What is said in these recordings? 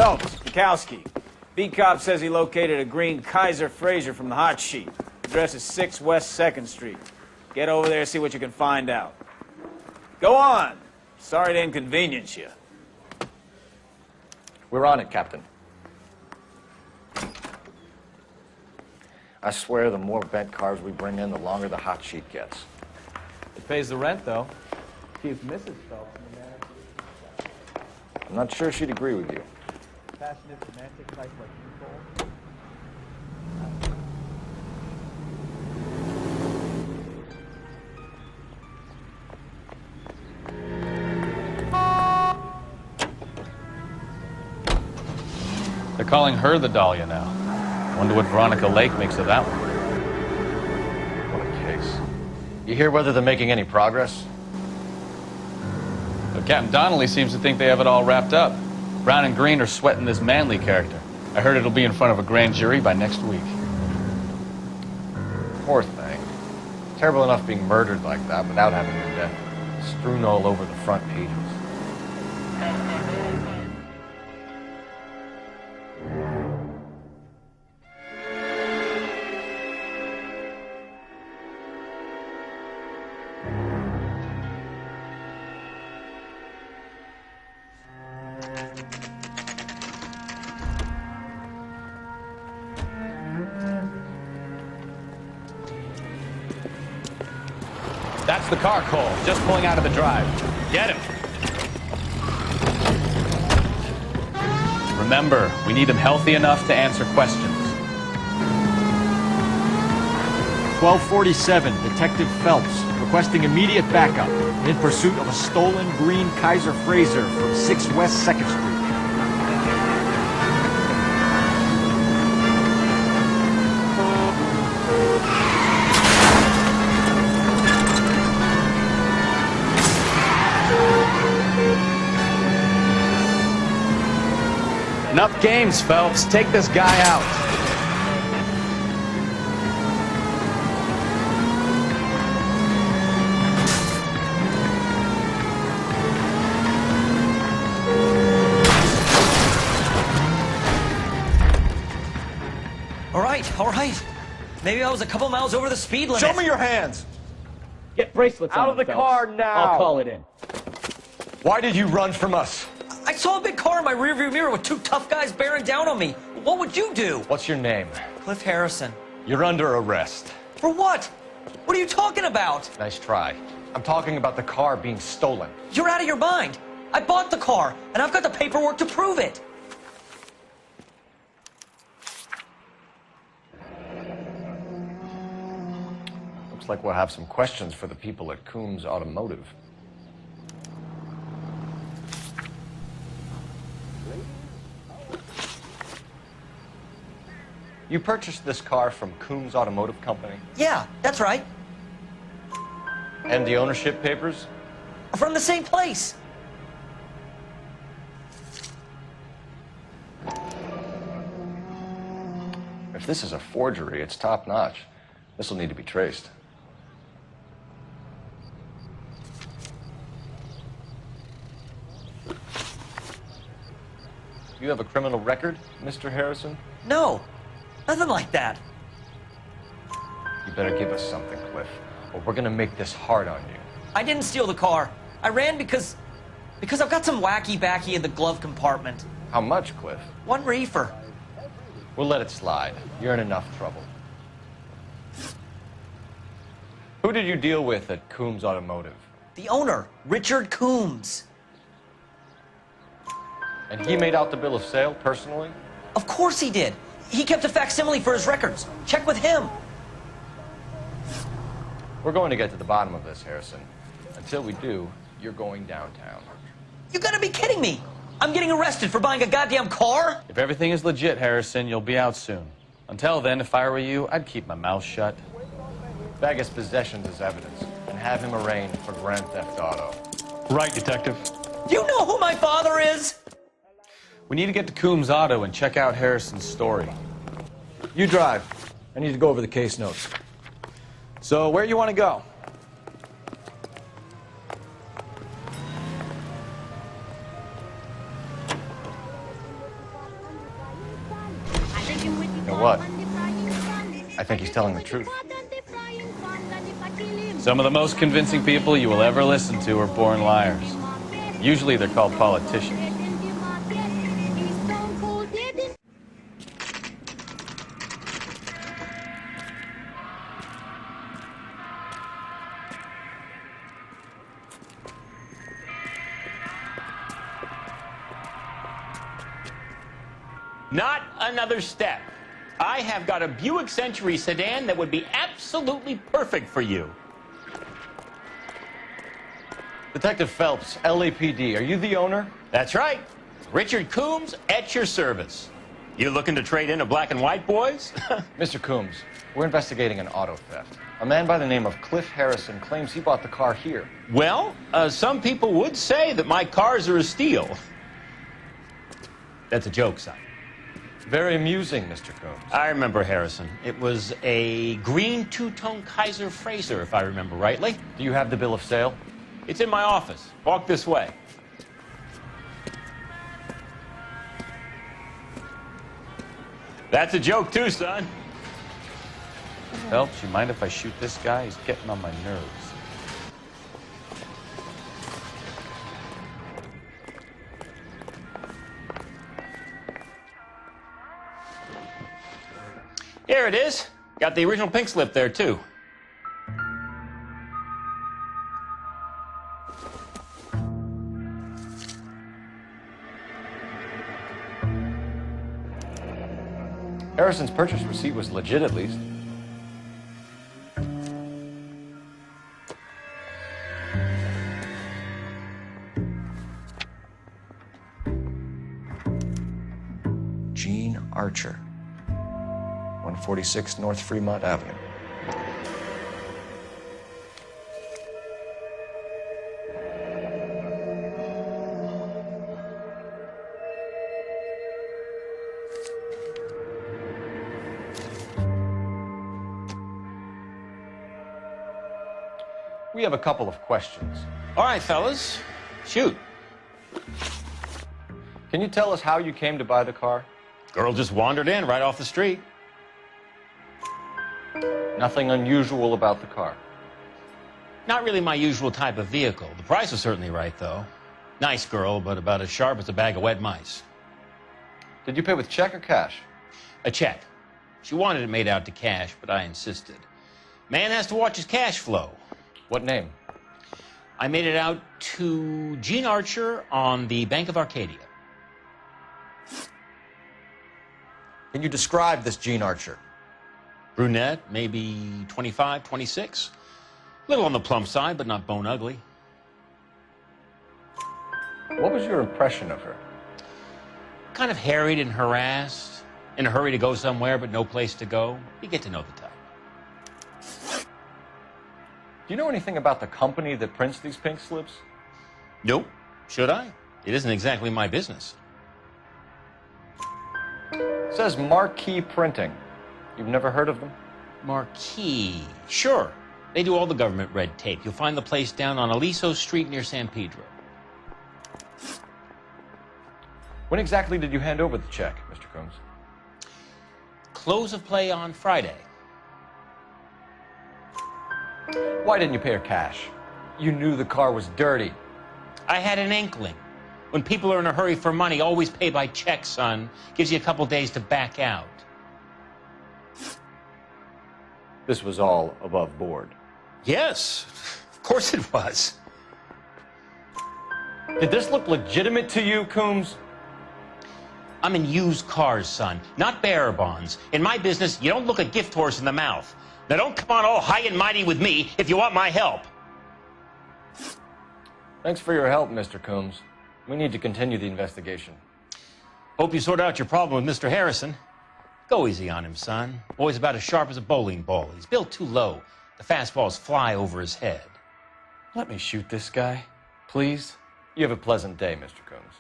Phelps, Bukowski. B-Cop says he located a green Kaiser Frazer from the hot sheet. Address is 6 West 2nd Street. Get over there and see what you can find out. Go on. Sorry to inconvenience you. We're on it, Captain. I swear the more bent cars we bring in, the longer the hot sheet gets. It pays the rent, though. Keeps Mrs. Phelps in the manner. I'm not sure she'd agree with you. Passionate, romantic type like Nicole. They're calling her the Dahlia now. Wonder what Veronica Lake makes of that one. What a case. You hear whether they're making any progress? But Captain Donnelly seems to think they have it all wrapped up. Brown and Green are sweating this Manley character. I heard it'll be in front of a grand jury by next week. Poor thing. Terrible enough being murdered like that without having her death strewn all over the front pages. That's the car, Cole. Just pulling out of the drive. Get him. Remember, we need him healthy enough to answer questions. 1247, Detective Phelps, requesting immediate backup in pursuit of a stolen green Kaiser Frazer from 6 West 2nd Street. Enough games, Phelps. Take this guy out. All right. Maybe I was a couple miles over the speed limit. Show me your hands! Get bracelets Out on of the them, car Phelps. now! I'll call it in. Why did you run from us? I saw a big car in my rearview mirror with 2 tough guys bearing down on me. What would you do? What's your name? Cliff Harrison. You're under arrest. For what? What are you talking about? Nice try. I'm talking about the car being stolen. You're out of your mind. I bought the car, and I've got the paperwork to prove it. Looks like we'll have some questions for the people at Coombs Automotive. You purchased this car from Coombs Automotive Company? Yeah, that's right. And the ownership papers? From the same place. If this is a forgery, it's top-notch. This will need to be traced. You have a criminal record, Mr. Harrison? No, nothing like that. You better give us something, Cliff, or we're gonna make this hard on you. I didn't steal the car. I ran because I've got some wacky-backy in the glove compartment. How much, Cliff? 1 reefer. We'll let it slide. You're in enough trouble. Who did you deal with at Coombs Automotive? The owner, Richard Coombs. And he made out the bill of sale personally? Of course he did. He kept a facsimile for his records. Check with him. We're going to get to the bottom of this, Harrison. Until we do, you're going downtown. You gotta be kidding me. I'm getting arrested for buying a goddamn car? If everything is legit, Harrison, you'll be out soon. Until then, if I were you, I'd keep my mouth shut. Bag his possessions as evidence and have him arraigned for grand theft auto. Right, Detective. You know who my father is? We need to get to Coombs Auto and check out Harrison's story. You drive. I need to go over the case notes. So, where you want to go? what? I think he's telling the truth. Some of the most convincing people you will ever listen to are born liars. Usually they're called politicians. Not another step. I have got a Buick Century sedan that would be absolutely perfect for you. Detective Phelps, LAPD, are you the owner? That's right. Richard Coombs at your service. You looking to trade in a black and white, boys? Mr. Coombs, we're investigating an auto theft. A man by the name of Cliff Harrison claims he bought the car here. Well, some people would say that my cars are a steal. That's a joke, son. Very amusing, Mr. Coombs. I remember Harrison. It was a green two-tone Kaiser Frazer, if I remember rightly. Do you have the bill of sale? It's in my office. Walk this way. That's a joke too, son. Phelps, you mind if I shoot this guy? He's getting on my nerves. Here it is. Got the original pink slip there, too. Harrison's purchase receipt was legit, at least. Gene Archer, 146 North Fremont Avenue. We have a couple of questions. All right, fellas. Shoot. Can you tell us how you came to buy the car? Girl just wandered in right off the street. Nothing unusual about the car. Not really my usual type of vehicle. The price was certainly right, though. Nice girl, but about as sharp as a bag of wet mice. Did you pay with check or cash? A check. She wanted it made out to cash, but I insisted. Man has to watch his cash flow. What name? I made it out to Gene Archer on the Bank of Arcadia. Can you describe this Gene Archer? Brunette, maybe 25, 26. A little on the plump side, but not bone ugly. What was your impression of her? Kind of harried and harassed. In a hurry to go somewhere, but no place to go. You get to know the type. Do you know anything about the company that prints these pink slips? Nope. Should I? It isn't exactly my business. It says Marquee-printed. You've never heard of them? Marquee. Sure. They do all the government red tape. You'll find the place down on Aliso Street near San Pedro. When exactly did you hand over the check, Mr. Coombs? Close of play on Friday. Why didn't you pay her cash? You knew the car was dirty. I had an inkling. When people are in a hurry for money, always pay by check, son. Gives you a couple days to back out. This was all above board. Yes, of course it was. Did this look legitimate to you, Coombs? I'm in used cars, son, not bearer bonds. In my business, you don't look a gift horse in the mouth. Now don't come on all high and mighty with me if you want my help. Thanks for your help, Mr. Coombs. We need to continue the investigation. Hope you sort out your problem with Mr. Harrison. Go easy on him, son. Boy's about as sharp as a bowling ball. He's built too low. The fastballs fly over his head. Let me shoot this guy, please. You have a pleasant day, Mr. Coombs.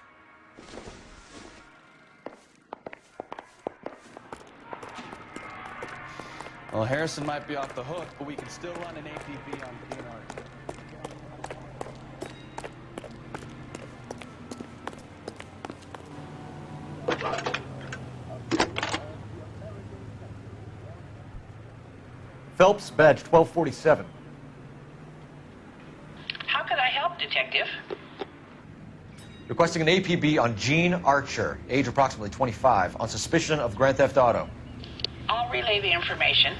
Well, Harrison might be off the hook, but we can still run an APB on DNR. Phelps, badge 1247. How could I help, Detective? Requesting an APB on Gene Archer, age approximately 25, on suspicion of grand theft auto. I'll relay the information.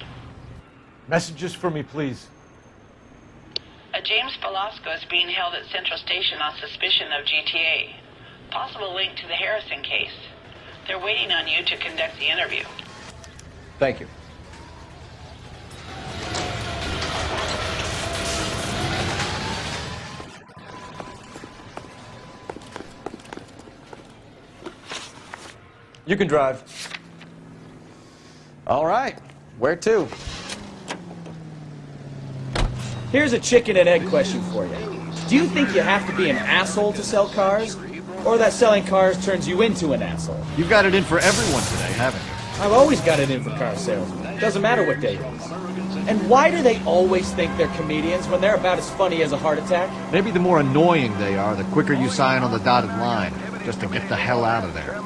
Messages for me, please. A James Belasco is being held at Central Station on suspicion of GTA. Possible link to the Harrison case. They're waiting on you to conduct the interview. Thank you. You can drive. All right. Where to? Here's a chicken and egg question for you. Do you think you have to be an asshole to sell cars? Or that selling cars turns you into an asshole? You've got it in for everyone today, haven't you? I've always got it in for car salesmen. Doesn't matter what day it is. And why do they always think they're comedians when they're about as funny as a heart attack? Maybe the more annoying they are, the quicker you sign on the dotted line, just to get the hell out of there.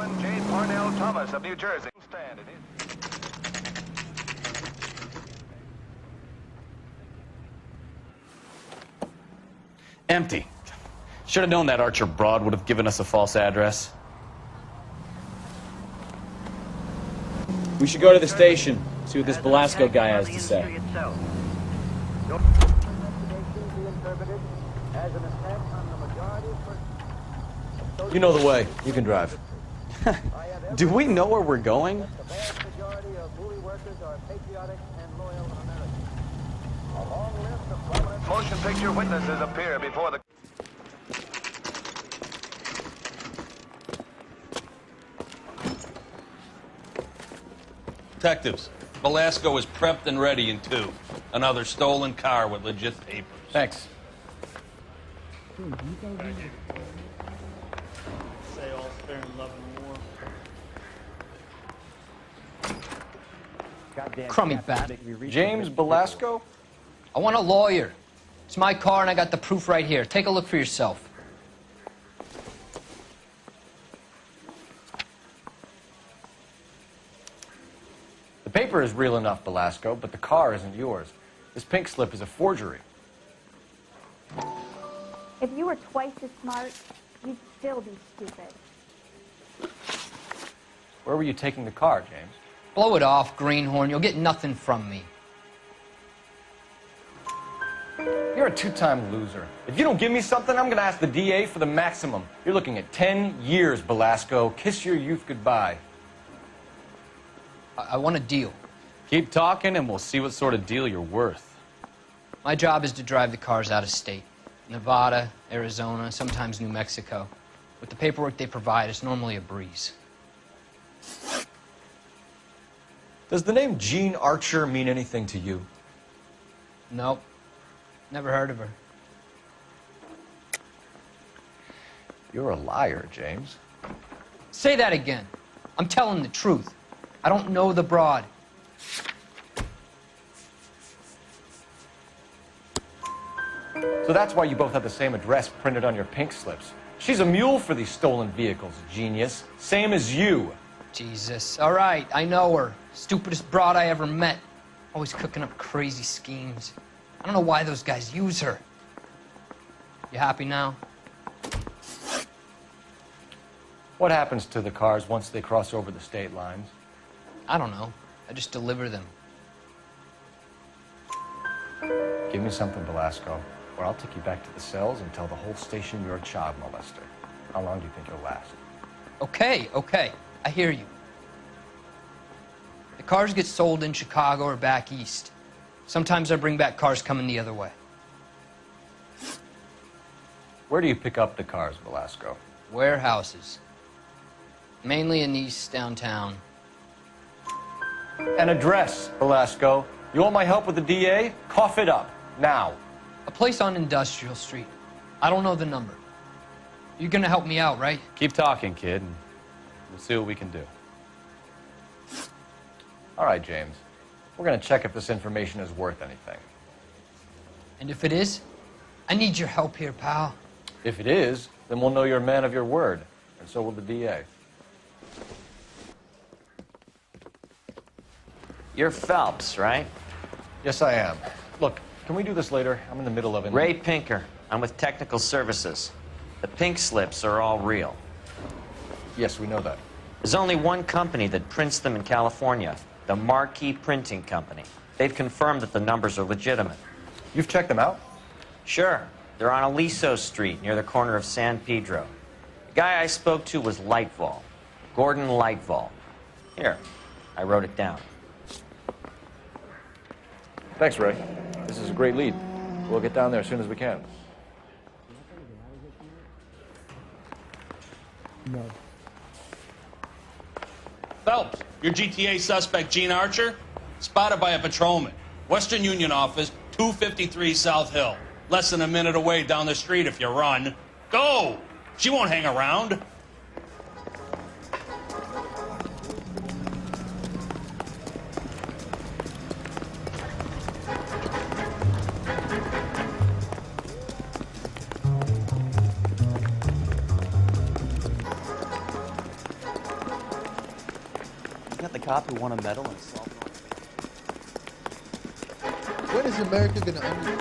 Thomas of New Jersey. Stand it is. Empty. Should have known that Archer broad would have given us a false address. We should go to the station, see what this Belasco guy has to say. You know the way. You can drive. Do we know where we're going? The vast majority of movie workers are patriotic and loyal Americans. A long list of prominent motion picture witnesses appear before the... Detectives, Belasco is prepped and ready in 2. Another stolen car with legit papers. Thanks. Say all fair in love and war. Crummy bat. James Belasco? I want a lawyer. It's my car and I got the proof right here. Take a look for yourself. The paper is real enough, Belasco, but the car isn't yours. This pink slip is a forgery. If you were twice as smart, you'd still be stupid. Where were you taking the car, James? Blow it off, greenhorn. You'll get nothing from me. You're a two-time loser. If you don't give me something, I'm going to ask the DA for the maximum. You're looking at 10 years, Belasco. Kiss your youth goodbye. I want a deal. Keep talking and we'll see what sort of deal you're worth. My job is to drive the cars out of state. Nevada, Arizona, sometimes New Mexico. With the paperwork they provide, it's normally a breeze. Does the name Gene Archer mean anything to you? Nope. Never heard of her. You're a liar, James. Say that again. I'm telling the truth. I don't know the broad. So that's why you both have the same address printed on your pink slips. She's a mule for these stolen vehicles, genius. Same as you. Jesus. All right, I know her. Stupidest broad I ever met. Always cooking up crazy schemes. I don't know why those guys use her. You happy now? What happens to the cars once they cross over the state lines? I don't know. I just deliver them. Give me something, Belasco, or I'll take you back to the cells and tell the whole station you're a child molester. How long do you think you'll last? Okay, okay. I hear you. The cars get sold in Chicago or back east. Sometimes I bring back cars coming the other way. Where do you pick up the cars, Belasco? Warehouses. Mainly in East downtown. An address, Belasco. You want my help with the DA? Cough it up, now. A place on Industrial Street. I don't know the number. You're gonna help me out, right? Keep talking, kid, and we'll see what we can do. All right, James. We're going to check if this information is worth anything. And if it is, I need your help here, pal. If it is, then we'll know you're a man of your word, and so will the DA. You're Phelps, right? Yes, I am. Look, can we do this later? I'm in the middle of it. Ray Pinker. I'm with Technical Services. The pink slips are all real. Yes, we know that. There's only one company that prints them in California, the Marquee-printing company. They've confirmed that the numbers are legitimate. You've checked them out? Sure. They're on Aliso Street, near the corner of San Pedro. The guy I spoke to was Lightval. Gordon Lightval. Here, I wrote it down. Thanks, Ray. This is a great lead. We'll get down there as soon as we can. No. Phelps, your GTA suspect, Gene Archer, spotted by a patrolman. Western Union office, 253 South Hill. Less than a minute away down the street if you run. Go! She won't hang around. Got the cop who won a medal and solved. When is America gonna understand?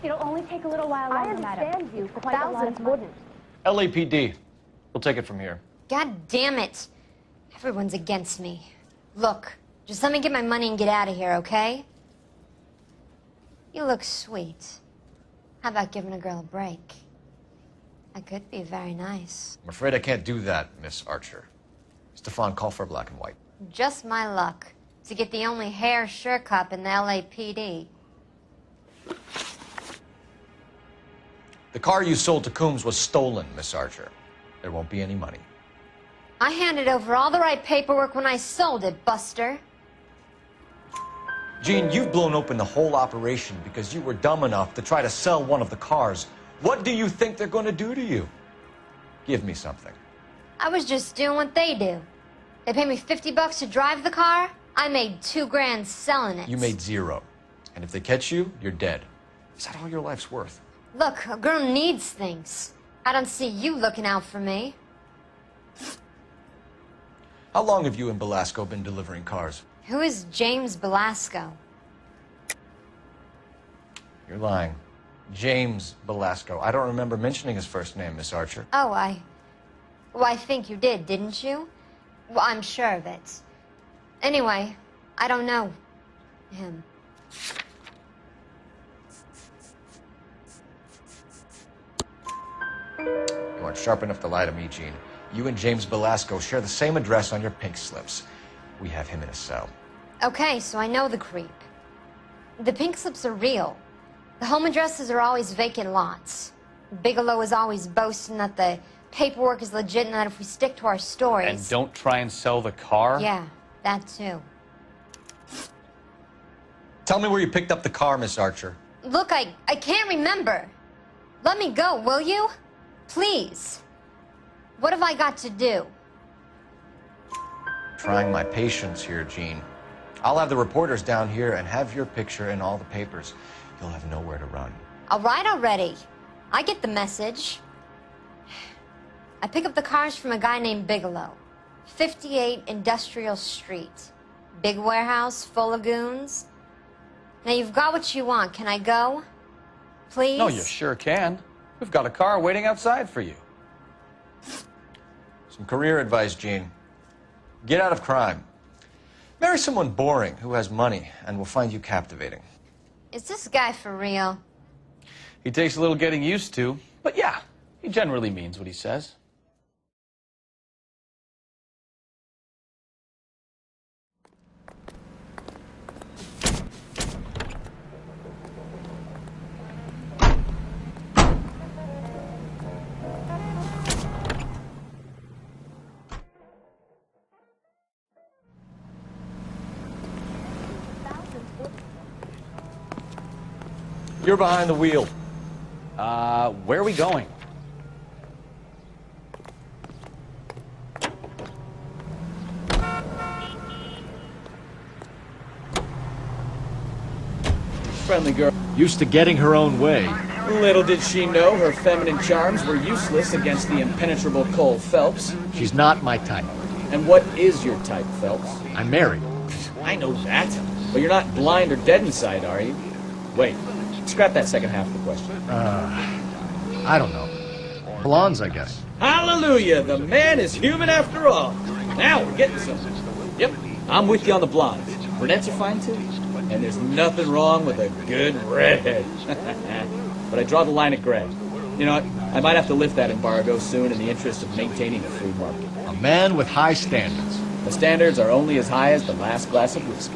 It'll only take a little while longer, madam. I understand you, but thousands wouldn't. LAPD. We'll take it from here. God damn it. Everyone's against me. Look, just let me get my money and get out of here, okay? You look sweet. How about giving a girl a break? That could be very nice. I'm afraid I can't do that, Miss Archer. Stefan, call for black and white. Just my luck to get the only hair sure cop in the LAPD. The car you sold to Coombs was stolen, Miss Archer. There won't be any money. I handed over all the right paperwork when I sold it, Buster. Gene, you've blown open the whole operation because you were dumb enough to try to sell one of the cars. What do you think they're going to do to you? Give me something. I was just doing what they do. They paid me $50 to drive the car. I made $2 grand selling it. You made $0. And if they catch you, you're dead. Is that all your life's worth? Look, a girl needs things. I don't see you looking out for me. How long have you and Belasco been delivering cars? Who is James Belasco? You're lying. James Belasco. I don't remember mentioning his first name, Miss Archer. Oh, well, I think you did, didn't you? Well, I'm sure of it. Anyway, I don't know him. You aren't sharp enough to lie to me, Gene. You and James Belasco share the same address on your pink slips. We have him in a cell. Okay, so I know the creep. The pink slips are real. The home addresses are always vacant lots. Bigelow is always boasting that the paperwork is legit and that if we stick to our stories... And don't try and sell the car? Yeah, that too. Tell me where you picked up the car, Miss Archer. Look, I can't remember. Let me go, will you? Please. What have I got to do? Trying my patience here, Gene. I'll have the reporters down here and have your picture in all the papers. You'll have nowhere to run. All right already. I get the message. I pick up the cars from a guy named Bigelow. 58 Industrial Street. Big warehouse full of goons. Now you've got what you want. Can I go? Please? No, you sure can. We've got a car waiting outside for you. Some career advice, Gene. Get out of crime. Marry someone boring who has money and will find you captivating. Is this guy for real? He takes a little getting used to, but yeah, he generally means what he says. You're behind the wheel. Where are we going? Friendly girl. Used to getting her own way. Little did she know her feminine charms were useless against the impenetrable Cole Phelps. She's not my type. And what is your type, Phelps? I'm married. I know that. But you're not blind or dead inside, are you? Wait, scrap that second half of the question. I don't know. Blondes, I guess. Hallelujah! The man is human after all. Now we're getting something. Yep, I'm with you on the blondes. Brunettes are fine too. And there's nothing wrong with a good redhead. But I draw the line at gray. You know what? I might have to lift that embargo soon in the interest of maintaining a free market. A man with high standards. The standards are only as high as the last glass of whiskey.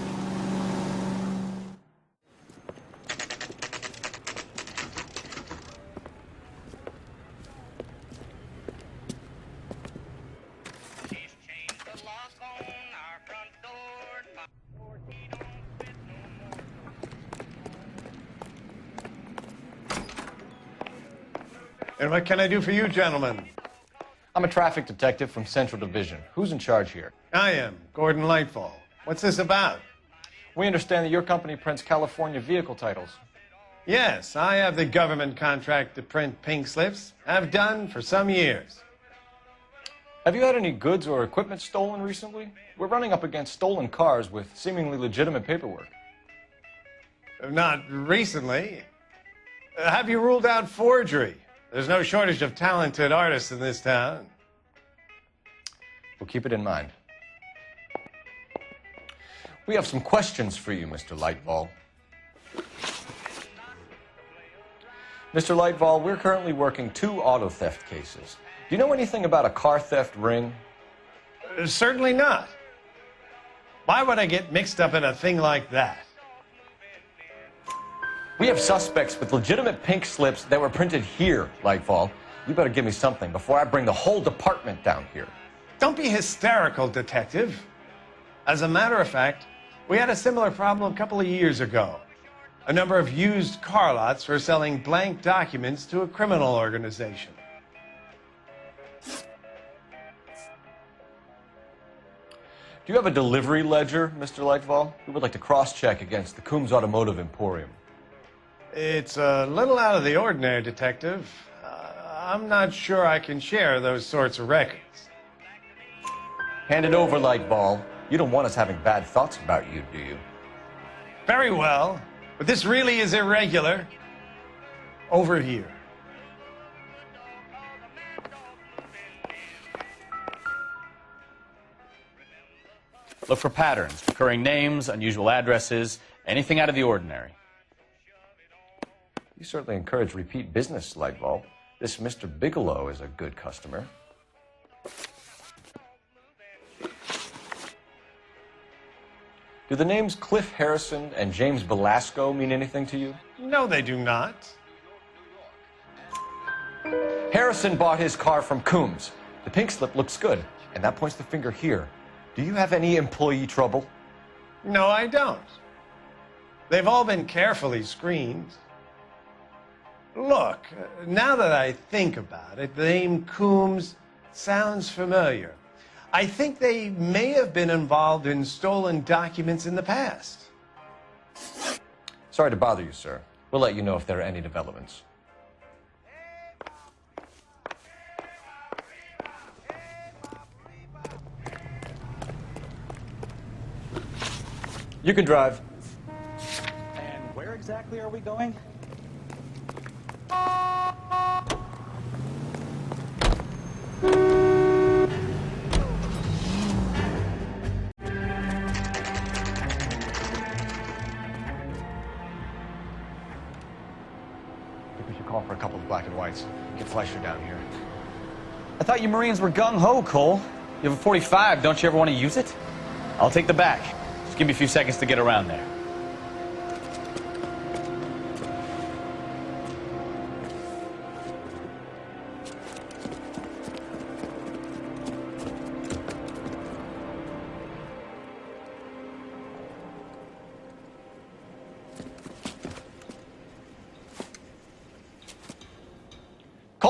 And what can I do for you, gentlemen? I'm a traffic detective from Central Division. Who's in charge here? I am, Gordon Lightfall. What's this about? We understand that your company prints California vehicle titles. Yes, I have the government contract to print pink slips. Have done for some years. Have you had any goods or equipment stolen recently? We're running up against stolen cars with seemingly legitimate paperwork. Not recently. Have you ruled out forgery? There's no shortage of talented artists in this town. We'll keep it in mind. We have some questions for you, Mr. Lightfall. Mr. Lightfall, we're currently working 2 auto theft cases. Do you know anything about a car theft ring? Certainly not. Why would I get mixed up in a thing like that? We have suspects with legitimate pink slips that were printed here, Lightfall. You better give me something before I bring the whole department down here. Don't be hysterical, Detective. As a matter of fact, we had a similar problem a couple of years ago. A number of used car lots were selling blank documents to a criminal organization. Do you have a delivery ledger, Mr. Lightfall? We would like to cross-check against the Coombs Automotive Emporium. It's a little out of the ordinary, Detective. I'm not sure I can share those sorts of records. Hand it over, Lightball. You don't want us having bad thoughts about you, do you? Very well, but this really is irregular. Over here. Look for patterns, recurring names, unusual addresses, anything out of the ordinary. You certainly encourage repeat business, Lightball. This Mr. Bigelow is a good customer. Do the names Cliff Harrison and James Belasco mean anything to you? No, they do not. Harrison bought his car from Coombs. The pink slip looks good, and that points the finger here. Do you have any employee trouble? No, I don't. They've all been carefully screened. Look, now that I think about it, the name Coombs sounds familiar. I think they may have been involved in stolen documents in the past. Sorry to bother you, sir. We'll let you know if there are any developments. You can drive. And where exactly are we going? I think we should call for a couple of black and whites. Get Fleischer down here. I thought you Marines were gung-ho, Cole. You have a 45, don't you ever want to use it? I'll take the back. Just give me a few seconds to get around there.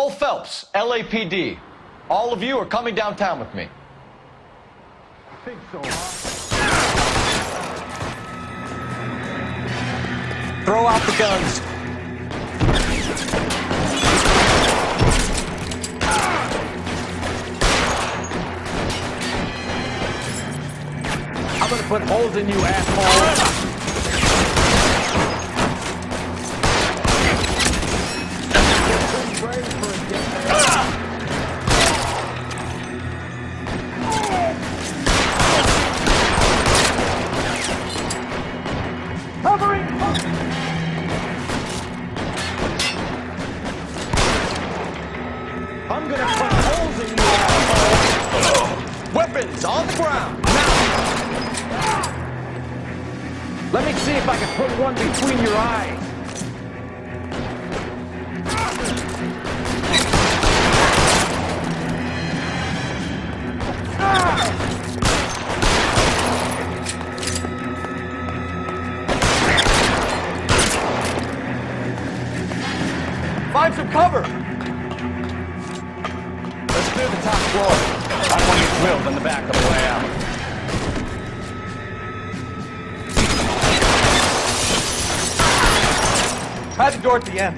Cole Phelps, LAPD. All of you are coming downtown with me. I think so, huh? Throw out the guns. I'm gonna put holes in you, asshole. 10.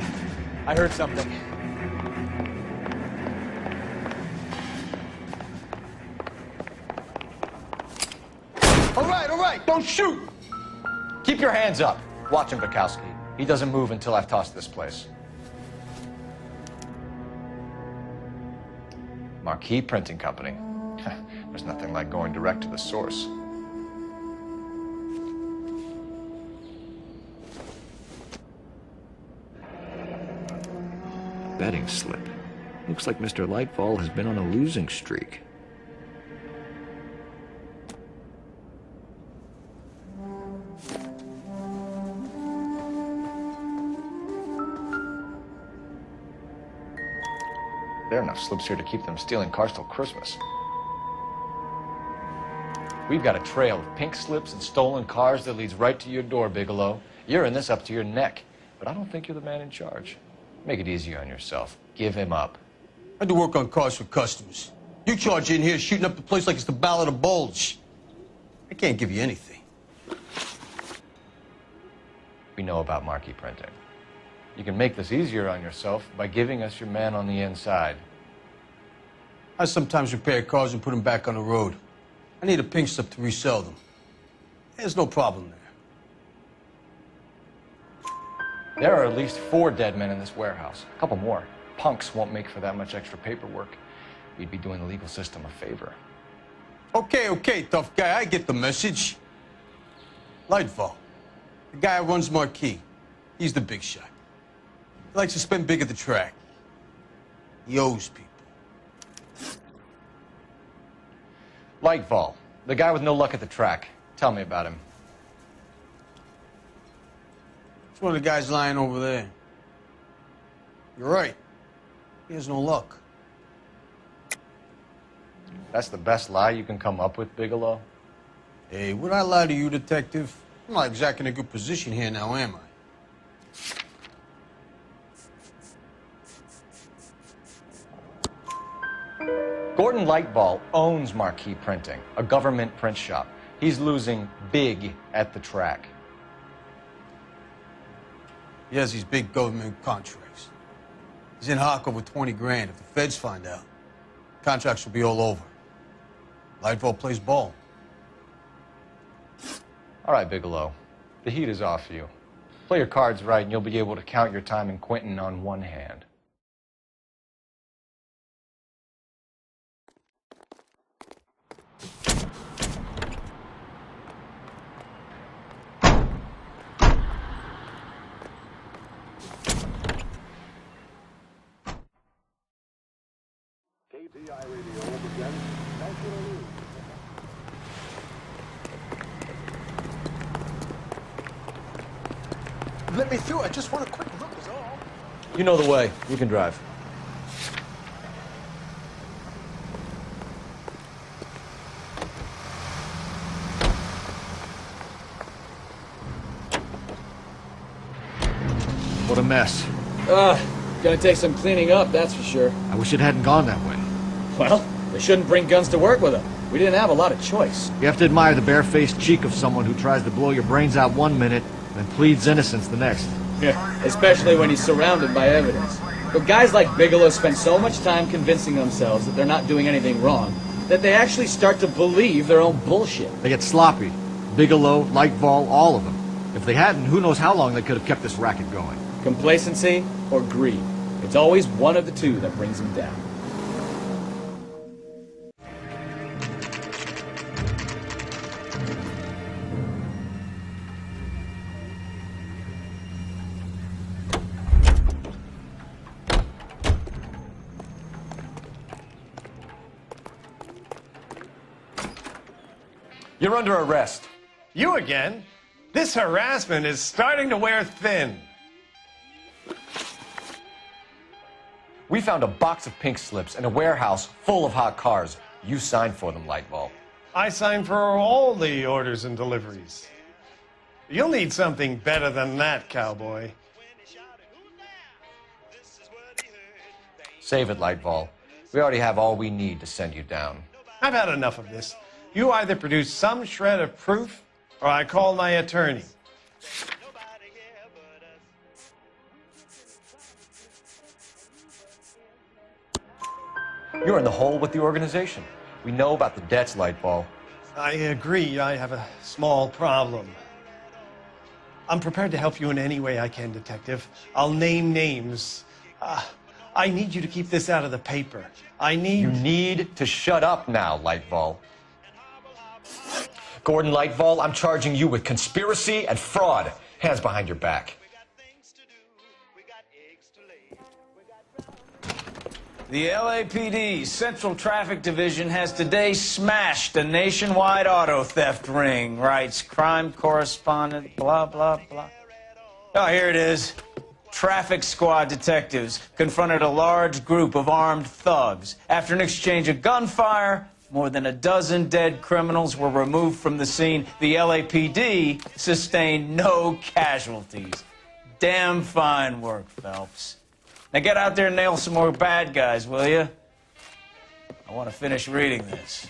I heard something. All right, don't shoot! Keep your hands up. Watch him, Bukowski. He doesn't move until I've tossed this place. Marquee-printing company. There's nothing like going direct to the source. Betting slip. Looks like Mr. Lightfall has been on a losing streak. There are enough slips here to keep them stealing cars till Christmas. We've got a trail of pink slips and stolen cars that leads right to your door, Bigelow. You're in this up to your neck, but I don't think you're the man in charge. Make it easier on yourself. Give him up. I do work on cars for customers. You charge in here shooting up the place like it's the Ballad of Bulge. I can't give you anything. We know about Marquee-printing. You can make this easier on yourself by giving us your man on the inside. I sometimes repair cars and put them back on the road. I need a pink slip to resell them. There's no problem there. There are at least 4 dead men in this warehouse. A couple more. Punks won't make for that much extra paperwork. We'd be doing the legal system a favor. Okay, tough guy. I get the message. Lightfall, the guy who runs Marquee. He's the big shot. He likes to spend big at the track. He owes people. Lightfall, the guy with no luck at the track. Tell me about him. It's one of the guys lying over there. You're right. He has no luck. That's the best lie you can come up with, Bigelow? Hey, would I lie to you, detective? I'm not exactly in a good position here now, am I? Gordon Lightfall owns Marquee-printing, a government print shop. He's losing big at the track. He has these big government contracts. He's in hock over 20 grand. If the feds find out, contracts will be all over. Lightfall plays ball. All right, Bigelow. The heat is off you. Play your cards right, and you'll be able to count your time in Quentin on one hand. KTI Radio presents National News. Let me through. I just want a quick look is all. You know the way. You can drive. What a mess. Gonna take some cleaning up, that's for sure. I wish it hadn't gone that way. Well, they shouldn't bring guns to work with them. We didn't have a lot of choice. You have to admire the barefaced cheek of someone who tries to blow your brains out one minute and pleads innocence the next. Yeah, especially when he's surrounded by evidence. But guys like Bigelow spend so much time convincing themselves that they're not doing anything wrong that they actually start to believe their own bullshit. They get sloppy. Bigelow, Lightval, all of them. If they hadn't, who knows how long they could have kept this racket going. Complacency or greed. It's always one of the two that brings them down. You're under arrest. You again? This harassment is starting to wear thin. We found a box of pink slips in a warehouse full of hot cars. You signed for them, Lightval. I signed for all the orders and deliveries. You'll need something better than that, cowboy. Save it, Lightval. We already have all we need to send you down. I've had enough of this. You either produce some shred of proof, or I call my attorney. You're in the hole with the organization. We know about the debts, Lightval. I agree. I have a small problem. I'm prepared to help you in any way I can, Detective. I'll name names. I need you to keep this out of the paper. You need to shut up now, Lightval. Gordon Lightval, I'm charging you with conspiracy and fraud. Hands behind your back. The LAPD Central Traffic Division has today smashed a nationwide auto theft ring, writes crime correspondent, blah, blah, blah. Oh, here it is. Traffic squad detectives confronted a large group of armed thugs. After an exchange of gunfire, more than a dozen dead criminals were removed from the scene. The LAPD sustained no casualties. Damn fine work, Phelps. Now get out there and nail some more bad guys, will you? I want to finish reading this.